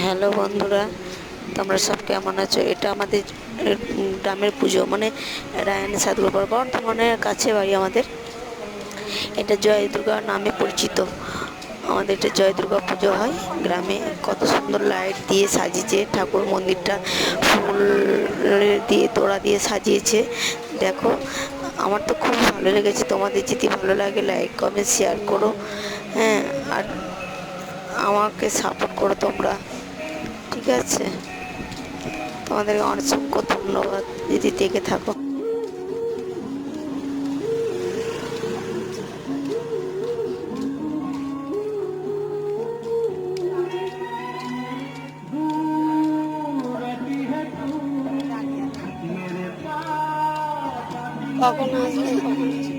Hello বন্ধুরা, তোমরা সব কেমন আছো? এটা আমাদের গ্রামের পুজো, মানে রায়ন সাধুগোপাল বর্ধমানের কাছে বাড়ি আমাদের। এটা জয় দুর্গা নামে পরিচিত। আমাদের এটা জয় দুর্গা পুজো হয় গ্রামে। কত সুন্দর লাইট দিয়ে সাজিয়েছে ঠাকুর মন্দিরটা, ফুল দিয়ে তোড়া দিয়ে সাজিয়েছে। দেখো, আমার তো খুব ভালো লেগেছে। তোমাদের যদি ভালো লাগে লাইক কমেন্ট শেয়ার করো, হ্যাঁ, আর আমাকে সাপোর্ট করো তোমরা, ঠিক আছে? তোমাদেরকে অসংখ্য ধন্যবাদ যদি দেখে থাকো। কখন আসবে?